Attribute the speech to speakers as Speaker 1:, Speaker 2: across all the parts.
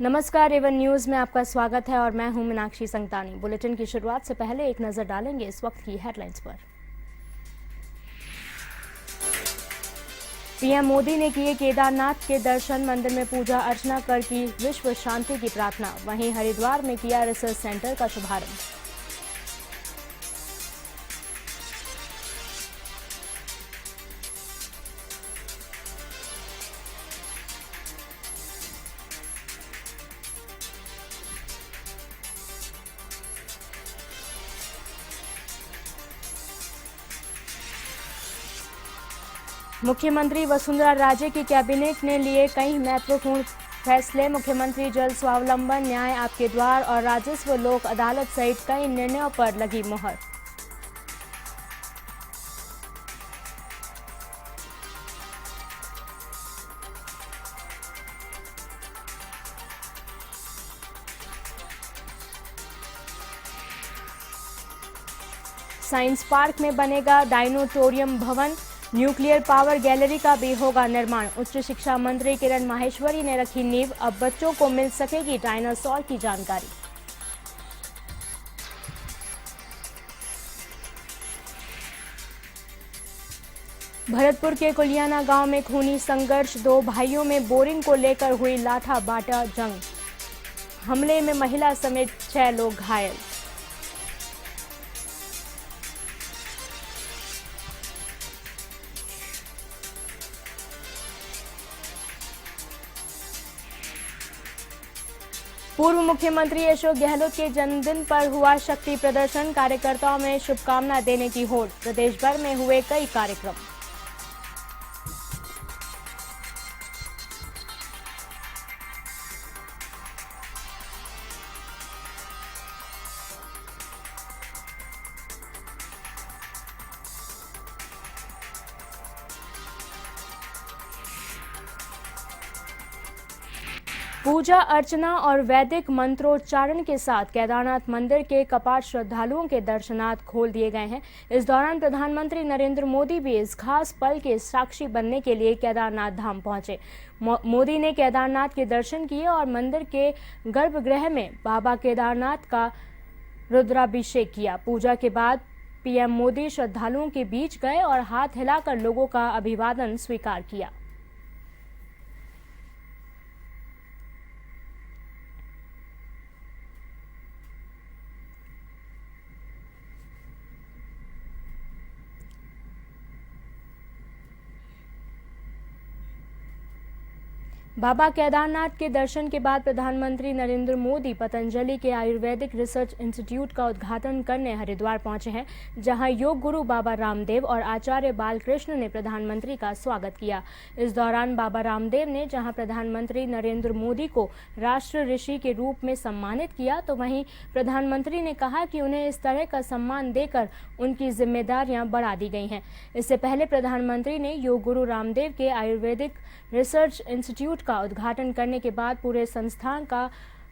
Speaker 1: नमस्कार, Avon news में आपका स्वागत है और मैं हूं मीनाक्षी संगतानी। बुलेटिन की शुरुआत से पहले एक नजर डालेंगे इस वक्त की हेडलाइंस पर। पीएम मोदी ने किए केदारनाथ के दर्शन, मंदिर में पूजा अर्चना कर की विश्व शांति की प्रार्थना। वहीं हरिद्वार में किया रिसर्च सेंटर का शुभारंभ। मुख्यमंत्री वसुंधरा राजे की कैबिनेट ने लिए कई महत्वपूर्ण फैसले। मुख्यमंत्री जल स्वावलंबन, न्याय आपके द्वार और राजस्व लोक अदालत सहित कई निर्णयों पर लगी मुहर। साइंस पार्क में बनेगा डायनोटोरियम भवन, न्यूक्लियर पावर गैलरी का भी होगा निर्माण। उच्च शिक्षा मंत्री किरण माहेश्वरी ने रखी नींव, अब बच्चों को मिल सकेगी डायनासोर की जानकारी। भरतपुर के कुलियाना गांव में खूनी संघर्ष, दो भाइयों में बोरिंग को लेकर हुई लाठा बाटा जंग। हमले में महिला समेत 6 लोग घायल। पूर्व मुख्यमंत्री अशोक गहलोत के जन्मदिन पर हुआ शक्ति प्रदर्शन, कार्यकर्ताओं में शुभकामना देने की होड़। प्रदेश भर में हुए कई कार्यक्रम। पूजा अर्चना और वैदिक मंत्रोच्चारण के साथ केदारनाथ मंदिर के कपाट श्रद्धालुओं के दर्शनार्थ खोल दिए गए हैं। इस दौरान प्रधानमंत्री नरेंद्र मोदी भी इस खास पल के साक्षी बनने के लिए केदारनाथ धाम पहुंचे। मोदी ने केदारनाथ के दर्शन किए और मंदिर के गर्भगृह में बाबा केदारनाथ का रुद्राभिषेक किया। पूजा के बाद पीएम मोदी श्रद्धालुओं के बीच गए और हाथ हिलाकर लोगों का अभिवादन स्वीकार किया। बाबा केदारनाथ के दर्शन के बाद प्रधानमंत्री नरेंद्र मोदी पतंजलि के आयुर्वेदिक रिसर्च इंस्टीट्यूट का उद्घाटन करने हरिद्वार पहुंचे हैं, जहां योग गुरु बाबा रामदेव और आचार्य बालकृष्ण ने प्रधानमंत्री का स्वागत किया। इस दौरान बाबा रामदेव ने जहां प्रधानमंत्री नरेंद्र मोदी को राष्ट्र ऋषि के रूप में सम्मानित किया, तो वहीं प्रधानमंत्री ने कहा कि उन्हें इस तरह का सम्मान देकर उनकी जिम्मेदारियां बढ़ा दी गई हैं। इससे पहले प्रधानमंत्री ने योग गुरु रामदेव के आयुर्वेदिक रिसर्च इंस्टीट्यूट का उद्घाटन करने के बाद पूरे संस्थान का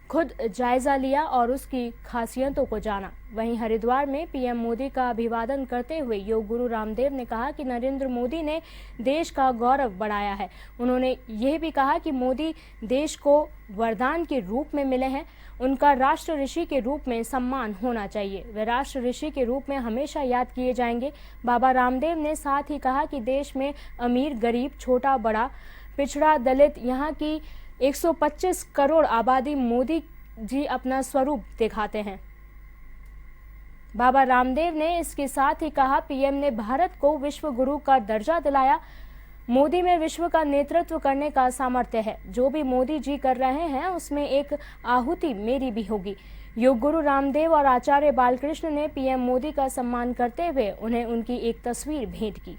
Speaker 1: खुद जायजा लिया और उसकी खासियतों को जाना। वहीं हरिद्वार में पीएम मोदी का अभिवादन करते हुए योग गुरु रामदेव ने कहा कि नरेंद्र मोदी ने देश का गौरव बढ़ाया है। उन्होंने यह भी कहा कि मोदी देश को वरदान के रूप में मिले हैं, उनका राष्ट्र ऋषि के रूप में सम्मान होना चाहिए। वे राष्ट्र ऋषि के रूप में हमेशा याद किए जाएंगे। बाबा रामदेव ने साथ ही कहा कि देश में अमीर, गरीब, छोटा बड़ा, पिछड़ा, दलित, यहाँ की 125 करोड़ आबादी मोदी जी अपना स्वरूप दिखाते हैं। बाबा रामदेव ने इसके साथ ही कहा, पीएम ने भारत को विश्व गुरु का दर्जा दिलाया। मोदी में विश्व का नेतृत्व करने का सामर्थ्य है। जो भी मोदी जी कर रहे हैं उसमें एक आहुति मेरी भी होगी। योग गुरु रामदेव और आचार्य बालकृष्ण ने पीएम मोदी का सम्मान करते हुए उन्हें उनकी एक तस्वीर भेंट की।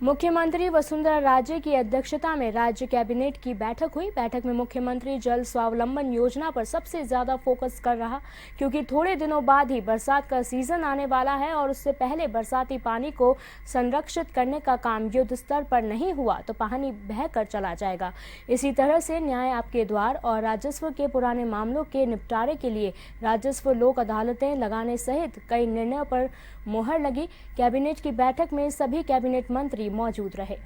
Speaker 1: मुख्यमंत्री वसुंधरा राजे की अध्यक्षता में राज्य कैबिनेट की बैठक हुई। बैठक में मुख्यमंत्री जल स्वावलंबन योजना पर सबसे ज्यादा फोकस कर रहा, क्योंकि थोड़े दिनों बाद ही बरसात का सीजन आने वाला है और उससे पहले बरसाती पानी को संरक्षित करने का काम युद्ध स्तर पर नहीं हुआ तो पानी बहकर चला जाएगा। इसी तरह से न्याय आपके द्वार और राजस्व के पुराने मामलों के निपटारे के लिए राजस्व लोक अदालतें लगाने सहित कई निर्णयों पर मोहर लगी। कैबिनेट की बैठक में सभी कैबिनेट मंत्री मौजूद रहे।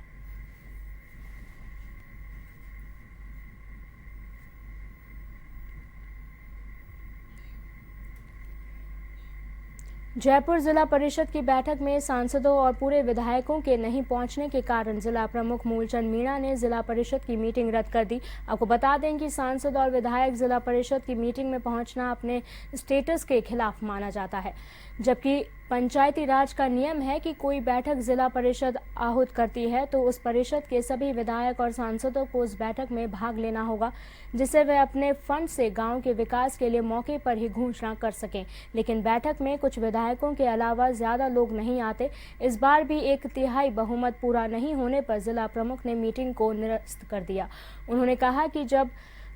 Speaker 1: जयपुर जिला परिषद की बैठक में सांसदों और पूरे विधायकों के नहीं पहुंचने के कारण जिला प्रमुख मूलचंद मीणा ने जिला परिषद की मीटिंग रद्द कर दी। आपको बता दें कि सांसद और विधायक जिला परिषद की मीटिंग में पहुंचना अपने स्टेटस के खिलाफ माना जाता है, जबकि पंचायती राज का नियम है कि कोई बैठक जिला परिषद आहूत करती है तो उस परिषद के सभी विधायक और सांसदों को उस बैठक में भाग लेना होगा, जिससे वे अपने फंड से गांव के विकास के लिए मौके पर ही घोषणा कर सकें। लेकिन बैठक में कुछ विधायकों के अलावा ज्यादा लोग नहीं आते। इस बार भी 1/3 बहुमत पूरा नहीं होने पर जिला प्रमुख ने मीटिंग को निरस्त कर दिया। उन्होंने कहा कि जब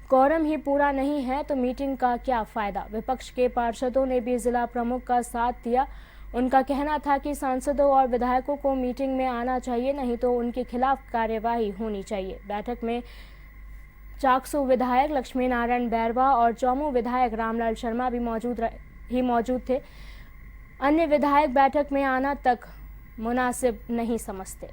Speaker 1: कोरम ही पूरा नहीं है तो मीटिंग का क्या फायदा। विपक्ष के पार्षदों ने भी जिला प्रमुख का साथ दिया। उनका कहना था कि सांसदों और विधायकों को मीटिंग में आना चाहिए, नहीं तो उनके खिलाफ कार्यवाही होनी चाहिए। बैठक में चाकसू विधायक लक्ष्मी नारायण बैरवा और चौमू विधायक रामलाल शर्मा भी मौजूद थे। अन्य विधायक बैठक में आना तक मुनासिब नहीं समझते।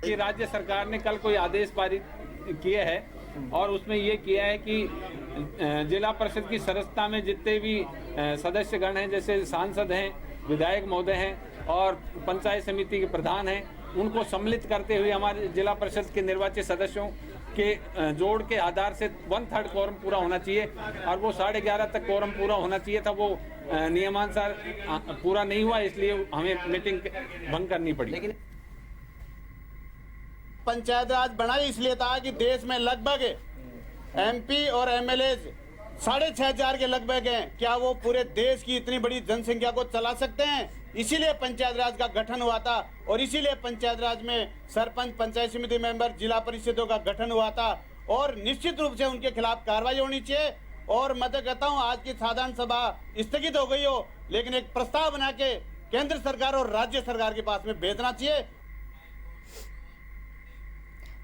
Speaker 2: कि राज्य सरकार ने कल कोई आदेश पारित किए हैं और उसमें ये किया है कि जिला परिषद की सदस्यता में जितने भी सदस्यगण हैं, जैसे सांसद हैं, विधायक महोदय हैं और पंचायत समिति के प्रधान हैं, उनको सम्मिलित करते हुए हमारे जिला परिषद के निर्वाचित सदस्यों के जोड़ के आधार से 1/3 कोरम पूरा होना चाहिए और वो 11:30 तक कोरम पूरा होना चाहिए था। वो नियमानुसार पूरा नहीं हुआ, इसलिए हमें मीटिंग भंग करनी पड़ी।
Speaker 3: लेकिन पंचायत राज बना इसलिए था कि देश में लगभग एमपी और एमएलए 6,500 के लगभग हैं। क्या वो पूरे देश की इतनी बड़ी जनसंख्या को चला सकते हैं? इसीलिए पंचायत राज का गठन हुआ था और इसीलिए पंचायत राज में सरपंच, पंचायत समिति मेंबर, जिला परिषदों का गठन हुआ था और निश्चित रूप से उनके खिलाफ कार्रवाई होनी चाहिए। और मैं तो कहता हूँ आज की साधारण सभा स्थगित हो गई हो, लेकिन एक प्रस्ताव बना के केंद्र सरकार और राज्य सरकार के पास में भेजना चाहिए।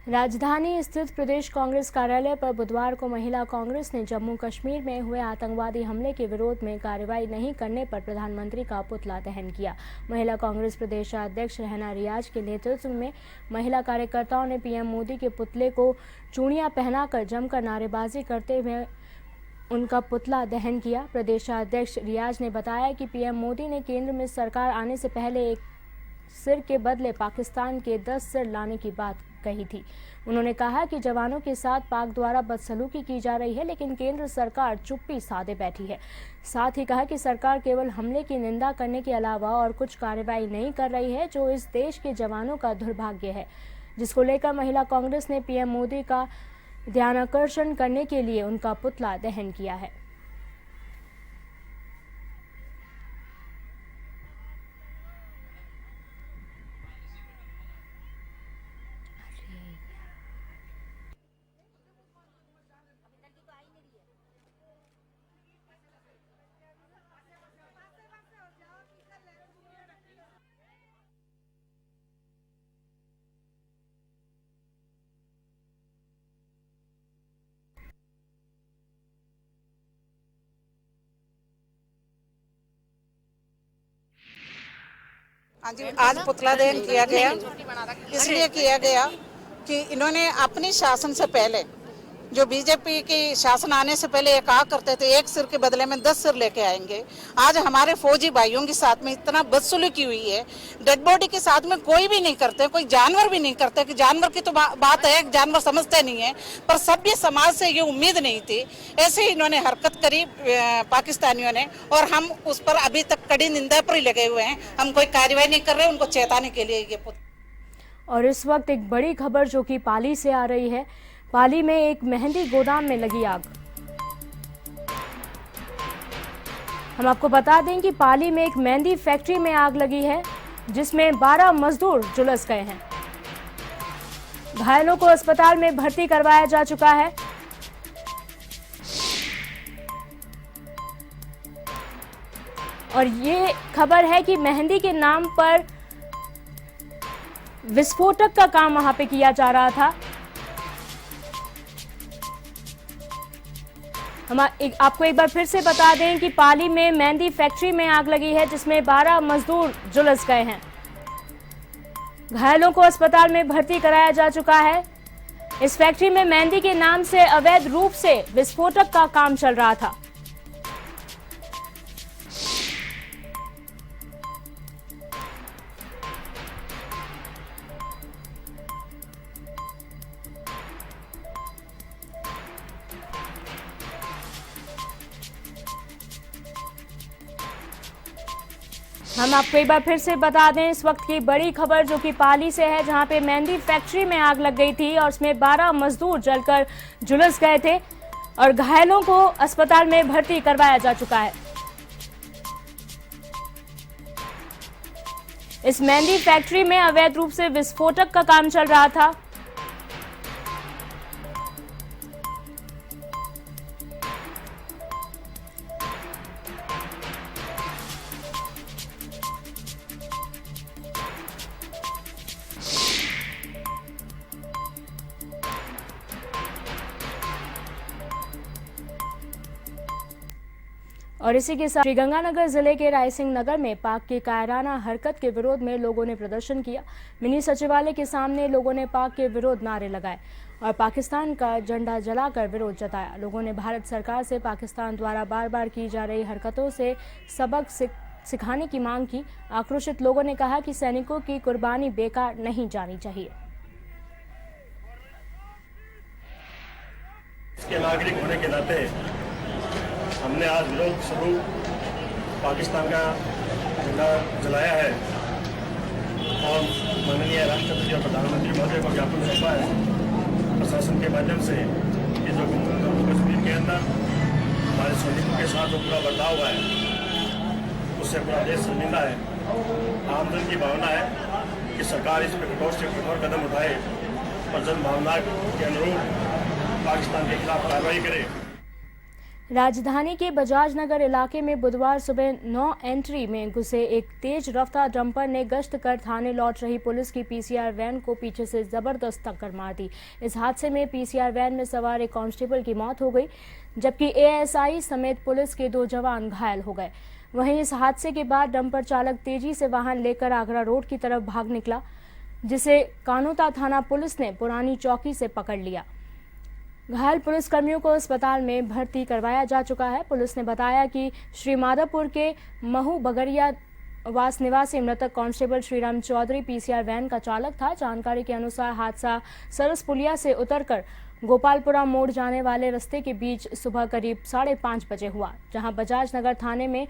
Speaker 1: राजधानी स्थित प्रदेश कांग्रेस कार्यालय पर बुधवार को महिला कांग्रेस ने जम्मू कश्मीर में हुए आतंकवादी हमले के विरोध में कार्रवाई नहीं करने पर प्रधानमंत्री का पुतला दहन किया। महिला कांग्रेस प्रदेशाध्यक्ष रहना रियाज के नेतृत्व में महिला कार्यकर्ताओं ने पीएम मोदी के पुतले को चूड़ियां पहनाकर जमकर नारेबाजी करते हुए उनका पुतला दहन किया। प्रदेशाध्यक्ष रियाज ने बताया कि पीएम मोदी ने केंद्र में सरकार आने से पहले एक सिर के बदले पाकिस्तान के 10 सिर लाने की बात कही थी। उन्होंने कहा कि जवानों के साथ पाक द्वारा बदसलूकी की जा रही है, लेकिन केंद्र सरकार चुप्पी साधे बैठी है। साथ ही कहा कि सरकार केवल हमले की निंदा करने के अलावा और कुछ कार्रवाई नहीं कर रही है, जो इस देश के जवानों का दुर्भाग्य है, जिसको लेकर महिला कांग्रेस ने पीएम मोदी का ध्यानाकर्षण करने के लिए उनका पुतला दहन किया है।
Speaker 4: आज पुतला दहन किया गया, इसलिए किया गया कि इन्होंने अपनी शासन से पहले, जो बीजेपी की शासन आने से पहले ये कहा करते थे एक सिर के बदले में 10 सिर लेके आएंगे। आज हमारे फौजी भाइयों के साथ में इतना बदसलूकी हुई है, डेड बॉडी के साथ में कोई भी नहीं करते, कोई जानवर भी नहीं करते। कि जानवर की तो बात है, जानवर समझते नहीं है, पर सभ्य समाज से ये उम्मीद नहीं थी। ऐसे ही इन्होंने हरकत करी पाकिस्तानियों ने, और हम उस पर अभी तक कड़ी निंदा पर ही लगे हुए हैं। हम कोई कार्रवाई नहीं कर रहे, उनको चेताने के लिए ये।
Speaker 1: और इस वक्त एक बड़ी खबर जो कि पाली से आ रही है। पाली में एक मेहंदी गोदाम में लगी आग। हम आपको बता दें कि पाली में एक मेहंदी फैक्ट्री में आग लगी है, जिसमें 12 मजदूर झुलस गए हैं। घायलों को अस्पताल में भर्ती करवाया जा चुका है। और ये खबर है कि मेहंदी के नाम पर विस्फोटक का काम वहां पे किया जा रहा था। हम आपको एक बार फिर से बता दें कि पाली में मेहंदी फैक्ट्री में आग लगी है, जिसमें 12 मजदूर झुलस गए हैं। घायलों को अस्पताल में भर्ती कराया जा चुका है। इस फैक्ट्री में मेहंदी के नाम से अवैध रूप से विस्फोटक का काम चल रहा था। हम आपको एक बार फिर से बता दें इस वक्त की बड़ी खबर जो कि पाली से है, जहां पे मेहंदी फैक्ट्री में आग लग गई थी और उसमें 12 मजदूर जलकर झुलस गए थे और घायलों को अस्पताल में भर्ती करवाया जा चुका है। इस मेहंदी फैक्ट्री में अवैध रूप से विस्फोटक का काम चल रहा था। और इसी के साथ श्रीगंगानगर जिले के रायसिंह नगर में पाक की कायराना हरकत के विरोध में लोगों ने प्रदर्शन किया। मिनी सचिवालय के सामने लोगों ने पाक के विरोध नारे लगाए और पाकिस्तान का झंडा जलाकर विरोध जताया। लोगों ने भारत सरकार से पाकिस्तान द्वारा बार बार की जा रही हरकतों से सबक सिखाने की मांग की। आक्रोशित लोगों ने कहा कि सैनिकों की कुर्बानी बेकार नहीं जानी चाहिए।
Speaker 5: इसके नागरिक होने के नाते हमने आज विरोध स्वरूप पाकिस्तान का झंडा जलाया है और माननीय राष्ट्रपति और प्रधानमंत्री महोदय को ज्ञापन सौंपा है प्रशासन के माध्यम से कि जो जम्मू कश्मीर के अंदर हमारे सैनिकों के साथ जो पूरा बर्ताव हुआ है उससे पूरा देश शर्मिंदा है। आमजन की भावना है कि सरकार इस पर कठोर से कठोर कदम उठाए और जन भावना के अनुरूप पाकिस्तान के खिलाफ कार्रवाई करे।
Speaker 1: राजधानी के बजाज नगर इलाके में बुधवार सुबह 9 एंट्री में घुसे एक तेज रफ्तार डंपर ने गश्त कर थाने लौट रही पुलिस की पीसीआर वैन को पीछे से जबरदस्त टक्कर मार दी। इस हादसे में पीसीआर वैन में सवार एक कांस्टेबल की मौत हो गई, जबकि एएसआई समेत पुलिस के 2 जवान घायल हो गए। वहीं इस हादसे के बाद डंपर चालक तेजी से वाहन लेकर आगरा रोड की तरफ भाग निकला, जिसे कानोता थाना पुलिस ने पुरानी चौकी से पकड़ लिया। घायल पुलिसकर्मियों को अस्पताल में भर्ती करवाया जा चुका है। पुलिस ने बताया कि श्री माधवपुर के महू बगरिया वास निवासी मृतक constable Shriram Chaudhary PCR van का चालक था। जानकारी के अनुसार हादसा सरस पुलिया से उतरकर गोपालपुरा मोड़ जाने वाले रास्ते के बीच सुबह करीब 5:30 बजे हुआ, जहां बजाज नगर थाने में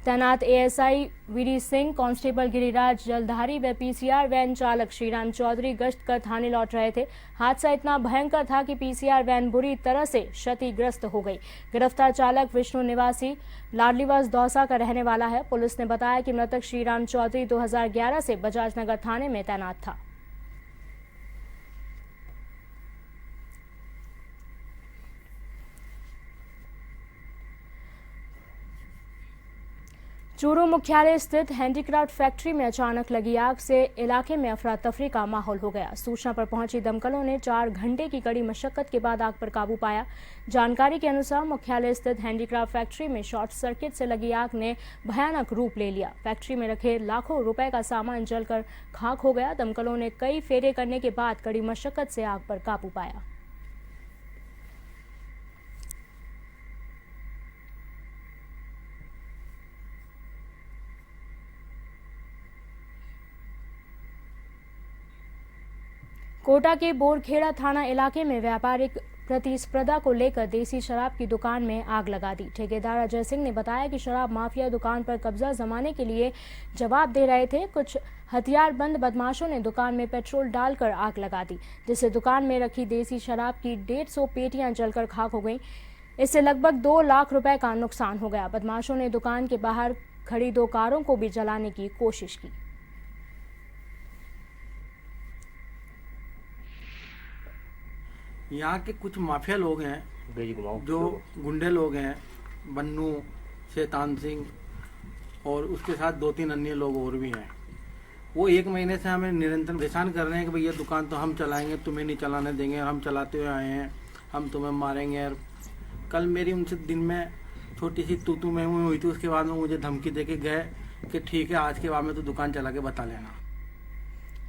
Speaker 1: तैनात ASI VD Singh, constable Giriraj Jaldhari व पीसीआर वैन चालक श्रीराम चौधरी गश्त कर थाने लौट रहे थे। हादसा इतना भयंकर था कि पीसीआर वैन बुरी तरह से क्षतिग्रस्त हो गई। गिरफ्तार चालक विष्णु निवासी लाडलीवास दौसा का रहने वाला है। पुलिस ने बताया कि मृतक श्रीराम चौधरी 2011 से बजाज नगर थाने में तैनात था। चूरू मुख्यालय स्थित हैंडीक्राफ्ट फैक्ट्री में अचानक लगी आग से इलाके में अफरा तफरी का माहौल हो गया। सूचना पर पहुंची दमकलों ने 4 घंटे की कड़ी मशक्कत के बाद आग पर काबू पाया। जानकारी के अनुसार मुख्यालय स्थित हैंडीक्राफ्ट फैक्ट्री में शॉर्ट सर्किट से लगी आग ने भयानक रूप ले लिया। फैक्ट्री में रखे लाखों रुपए का सामान जलकर खाक हो गया। दमकलों ने कई फेरे करने के बाद कड़ी मशक्कत से आग पर काबू पाया। कोटा के बोरखेड़ा थाना इलाके में व्यापारिक प्रतिस्पर्धा को लेकर देसी शराब की दुकान में आग लगा दी। ठेकेदार अजय सिंह ने बताया कि शराब माफिया दुकान पर कब्जा जमाने के लिए जवाब दे रहे थे। कुछ हथियारबंद बदमाशों ने दुकान में पेट्रोल डालकर आग लगा दी, जिससे दुकान में रखी देसी शराब की 150 पेटियां जलकर खाक हो गईं। इससे लगभग 2 लाख रुपए का नुकसान हो गया। बदमाशों ने दुकान के बाहर खड़ी 2 कारों को भी जलाने की कोशिश की।
Speaker 6: यहाँ के कुछ माफिया लोग हैं, जो गुंडे लोग हैं, बन्नू, शैतान सिंह और उसके साथ 2-3 अन्य लोग और भी हैं। वो 1 महीने से हमें निरंतर परेशान कर रहे हैं कि भैया दुकान तो हम चलाएंगे, तुम्हें नहीं चलाने देंगे, और हम चलाते हुए आए हैं, हम तुम्हें मारेंगे। और कल मेरी उनसे दिन में छोटी सी तू मैं हुई थी, उसके बाद में मुझे धमकी दे के गए कि ठीक है, आज के बाद में तो दुकान चला के बता लेना।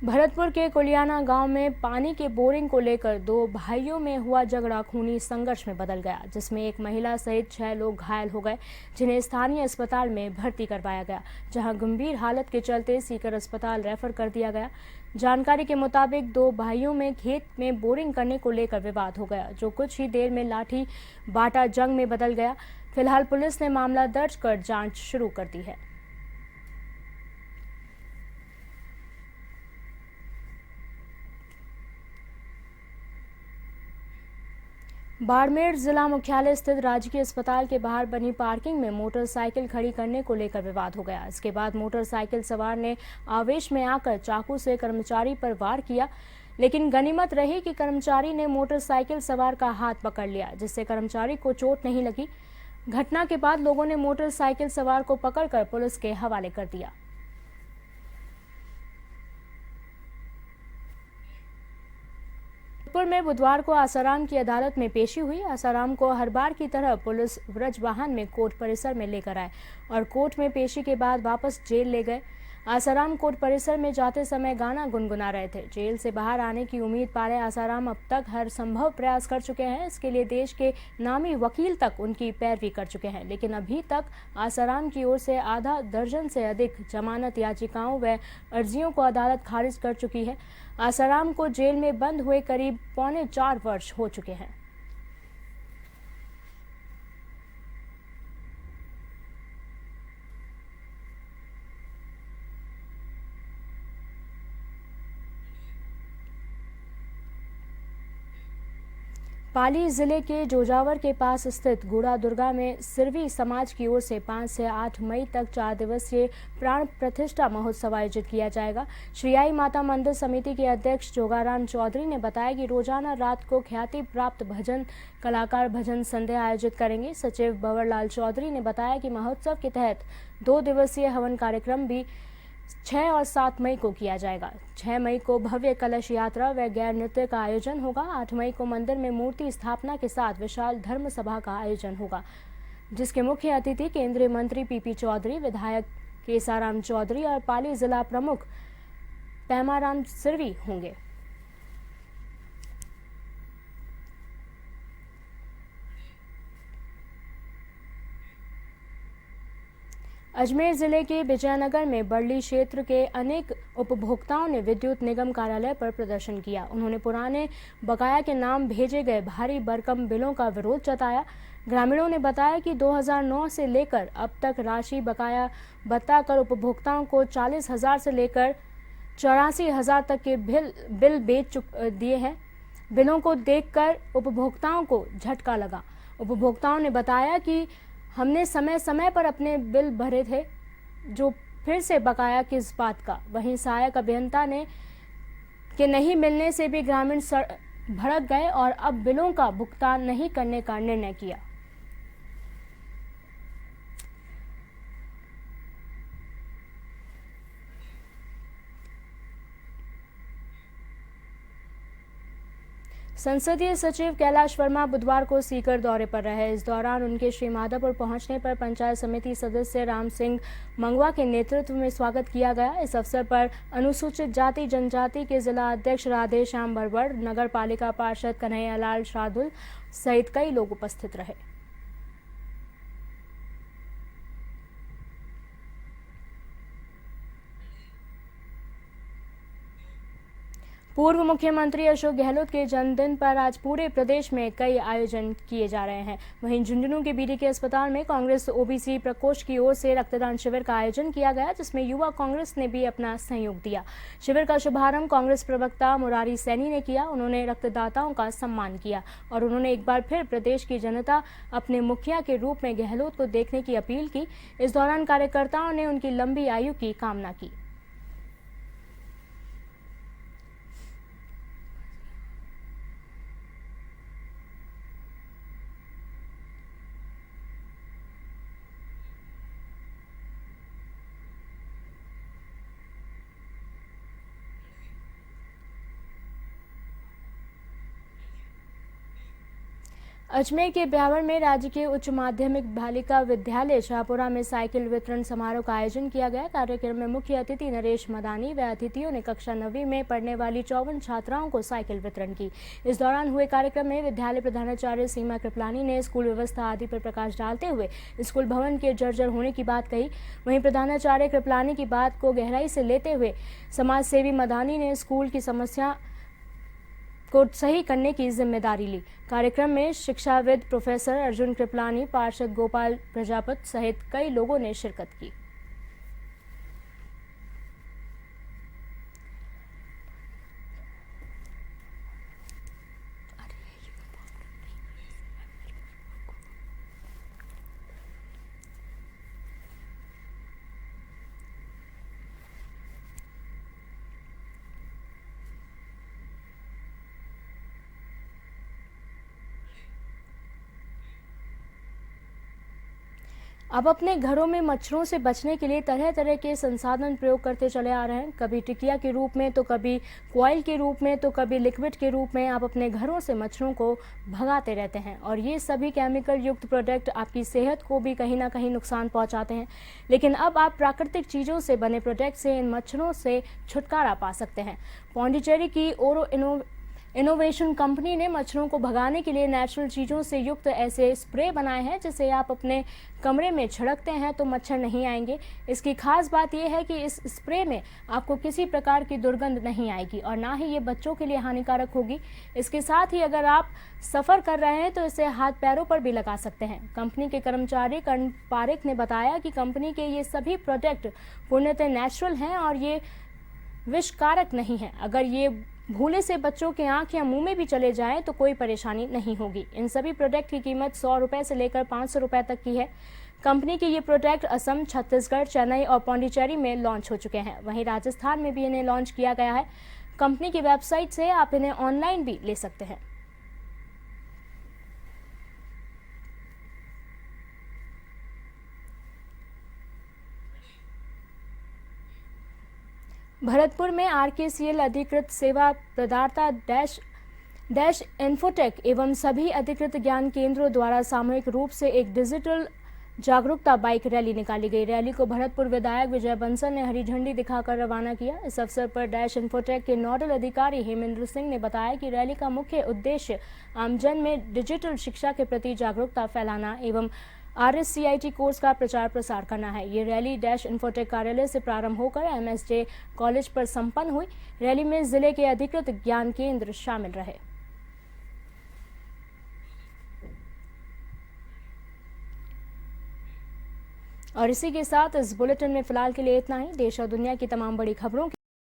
Speaker 1: भरतपुर के कुलियाना गांव में पानी के बोरिंग को लेकर 2 भाइयों में हुआ झगड़ा खूनी संघर्ष में बदल गया, जिसमें एक महिला सहित 6 लोग घायल हो गए, जिन्हें स्थानीय अस्पताल में भर्ती करवाया गया, जहां गंभीर हालत के चलते सीकर अस्पताल रेफर कर दिया गया। जानकारी के मुताबिक 2 भाइयों में खेत में बोरिंग करने को लेकर विवाद हो गया, जो कुछ ही देर में लाठी बाटा जंग में बदल गया। फिलहाल पुलिस ने मामला दर्ज कर जांच शुरू कर दी है। बाड़मेर जिला मुख्यालय स्थित राजकीय अस्पताल के बाहर बनी पार्किंग में मोटरसाइकिल खड़ी करने को लेकर विवाद हो गया। इसके बाद मोटरसाइकिल सवार ने आवेश में आकर चाकू से कर्मचारी पर वार किया, लेकिन गनीमत रही कि कर्मचारी ने मोटरसाइकिल सवार का हाथ पकड़ लिया, जिससे कर्मचारी को चोट नहीं लगी। घटना के बाद लोगों ने मोटरसाइकिल सवार को पकड़कर पुलिस के हवाले कर दिया। भरतपुर में बुधवार को आसाराम की अदालत में पेशी हुई। आसाराम को हर बार की तरह पुलिस व्रज वाहन में कोर्ट परिसर में लेकर आए और कोर्ट में पेशी के बाद वापस जेल ले गए। आसाराम कोर्ट परिसर में जाते समय गाना गुनगुना रहे थे। जेल से बाहर आने की उम्मीद पाले आसाराम अब तक हर संभव प्रयास कर चुके हैं। इसके लिए देश के नामी वकील तक उनकी पैरवी कर चुके हैं, लेकिन अभी तक आसाराम की ओर से आधा दर्जन से अधिक जमानत याचिकाओं व अर्जियों को अदालत खारिज कर चुकी है। आसाराम को जेल में बंद हुए करीब 3.25 वर्ष हो चुके हैं। पाली जिले के जोजावर के पास स्थित गुड़ा दुर्गा में सिरवी समाज की ओर से 5 से 8 मई तक 4 दिवसीय प्राण प्रतिष्ठा महोत्सव आयोजित किया जाएगा। श्री आई माता मंदिर समिति के अध्यक्ष जोगाराम चौधरी ने बताया कि रोजाना रात को ख्याति प्राप्त भजन कलाकार भजन संध्या आयोजित करेंगे। सचिव बवरलाल चौधरी ने बताया कि महोत्सव के तहत 2 दिवसीय हवन कार्यक्रम भी 6 और 7 मई को किया जाएगा। 6 मई को भव्य कलश यात्रा व गैर नृत्य का आयोजन होगा। 8 मई को मंदिर में मूर्ति स्थापना के साथ विशाल धर्म सभा का आयोजन होगा, जिसके मुख्य अतिथि केंद्रीय मंत्री पीपी चौधरी, विधायक केसाराम चौधरी और पाली जिला प्रमुख पैमाराम सिरवी होंगे। अजमेर जिले के विजयनगर में बरली क्षेत्र के अनेक उपभोक्ताओं ने विद्युत निगम कार्यालय पर प्रदर्शन किया। उन्होंने पुराने बकाया के नाम भेजे गए भारी भरकम बिलों का विरोध जताया। ग्रामीणों ने बताया कि 2009 से लेकर अब तक राशि बकाया बताकर उपभोक्ताओं को 40,000 से लेकर 84,000 तक के बिल बेच दिए हैं। बिलों को देखकर उपभोक्ताओं को झटका लगा। उपभोक्ताओं ने बताया कि हमने समय समय पर अपने बिल भरे थे, जो फिर से बकाया किस बात का। वहीं सहायक अभियंता ने के नहीं मिलने से भी ग्रामीण भड़क गए और अब बिलों का भुगतान नहीं करने का निर्णय किया। संसदीय सचिव कैलाश वर्मा बुधवार को सीकर दौरे पर रहे। इस दौरान उनके श्रीमाधोपुर पहुंचने पर पंचायत समिति सदस्य राम सिंह मंगवा के नेतृत्व में स्वागत किया गया। इस अवसर पर अनुसूचित जाति जनजाति के जिला अध्यक्ष राधे श्याम भरवड़, नगर पालिका पार्षद कन्हैयालाल शार्दुल सहित कई लोग उपस्थित रहे। पूर्व मुख्यमंत्री अशोक गहलोत के जन्मदिन पर आज पूरे प्रदेश में कई आयोजन किए जा रहे हैं। वहीं झुंझुनू के बीडीके अस्पताल में कांग्रेस ओबीसी प्रकोष्ठ की ओर से रक्तदान शिविर का आयोजन किया गया, जिसमें युवा कांग्रेस ने भी अपना सहयोग दिया। शिविर का शुभारंभ कांग्रेस प्रवक्ता मुरारी सैनी ने किया। उन्होंने रक्तदाताओं का सम्मान किया और उन्होंने एक बार फिर प्रदेश की जनता अपने मुखिया के रूप में गहलोत को देखने की अपील की। इस दौरान कार्यकर्ताओं ने उनकी लंबी आयु की कामना की। अजमेर के ब्यावर में राज्य के उच्च माध्यमिक बालिका विद्यालय शाहपुरा में साइकिल वितरण समारोह का आयोजन किया गया। कार्यक्रम में मुख्य अतिथि नरेश मदानी व अतिथियों ने कक्षा 9वीं में पढ़ने वाली 54 छात्राओं को साइकिल वितरण की। इस दौरान हुए कार्यक्रम में विद्यालय प्रधानाचार्य सीमा कृपलानी ने स्कूल व्यवस्था आदि पर प्रकाश डालते हुए स्कूल भवन के जर्जर होने की बात कही। वहीं प्रधानाचार्य कृपलानी की बात को गहराई से लेते हुए समाज सेवी मदानी ने स्कूल की समस्या को सही करने की जिम्मेदारी ली। कार्यक्रम में शिक्षाविद प्रोफेसर अर्जुन कृपलानी, पार्षद गोपाल प्रजापति सहित कई लोगों ने शिरकत की। अब अपने घरों में मच्छरों से बचने के लिए तरह तरह के संसाधन प्रयोग करते चले आ रहे हैं। कभी टिकिया के रूप में, तो कभी कॉइल के रूप में, तो कभी लिक्विड के रूप में आप अपने घरों से मच्छरों को भगाते रहते हैं और ये सभी केमिकल युक्त प्रोडक्ट आपकी सेहत को भी कहीं ना कहीं नुकसान पहुंचाते हैं। लेकिन अब आप प्राकृतिक चीज़ों से बने प्रोडक्ट से इन मच्छरों से छुटकारा पा सकते हैं। पौंडीचेरी की ओरो इनोवेशन कंपनी ने मच्छरों को भगाने के लिए नेचुरल चीज़ों से युक्त ऐसे स्प्रे बनाए हैं जिसे आप अपने कमरे में छिड़कते हैं तो मच्छर नहीं आएंगे। इसकी खास बात यह है कि इस स्प्रे में आपको किसी प्रकार की दुर्गंध नहीं आएगी और ना ही ये बच्चों के लिए हानिकारक होगी। इसके साथ ही अगर आप सफ़र कर रहे हैं तो इसे हाथ पैरों पर भी लगा सकते हैं। कंपनी के कर्मचारी कर्ण पारेख ने बताया कि कंपनी के ये सभी प्रोडक्ट पूर्णतः नेचुरल हैं और ये विषकारक नहीं है। अगर ये भूले से बच्चों के आंख या मुंह में भी चले जाएं तो कोई परेशानी नहीं होगी। इन सभी प्रोडक्ट की कीमत 100 रुपए से लेकर 500 रुपए तक की है। कंपनी के ये प्रोडक्ट असम, छत्तीसगढ़, चेन्नई और पौंडीचेरी में लॉन्च हो चुके हैं। वहीं राजस्थान में भी इन्हें लॉन्च किया गया है। कंपनी की वेबसाइट से आप इन्हें ऑनलाइन भी ले सकते हैं। भरतपुर में आरकेसीएल अधिकृत सेवा प्रदाता डैश इन्फोटेक एवं सभी अधिकृत ज्ञान केंद्रों द्वारा सामूहिक रूप से एक डिजिटल जागरूकता बाइक रैली निकाली गई। रैली को भरतपुर विधायक विजय बंसल ने हरी झंडी दिखाकर रवाना किया। इस अवसर पर डैश इन्फोटेक के नोडल अधिकारी हेमेंद्र सिंह ने बताया कि रैली का मुख्य उद्देश्य आमजन में डिजिटल शिक्षा के प्रति जागरूकता फैलाना एवं RSCIT कोर्स का प्रचार प्रसार करना है। ये रैली डैश इन्फोटेक कार्यालय से प्रारंभ होकर MSJ कॉलेज पर संपन्न हुई। रैली में जिले के अधिकृत ज्ञान केंद्र शामिल रहे। और इसी के साथ इस बुलेटिन में फिलहाल के लिए इतना ही। देश और दुनिया की तमाम बड़ी खबरों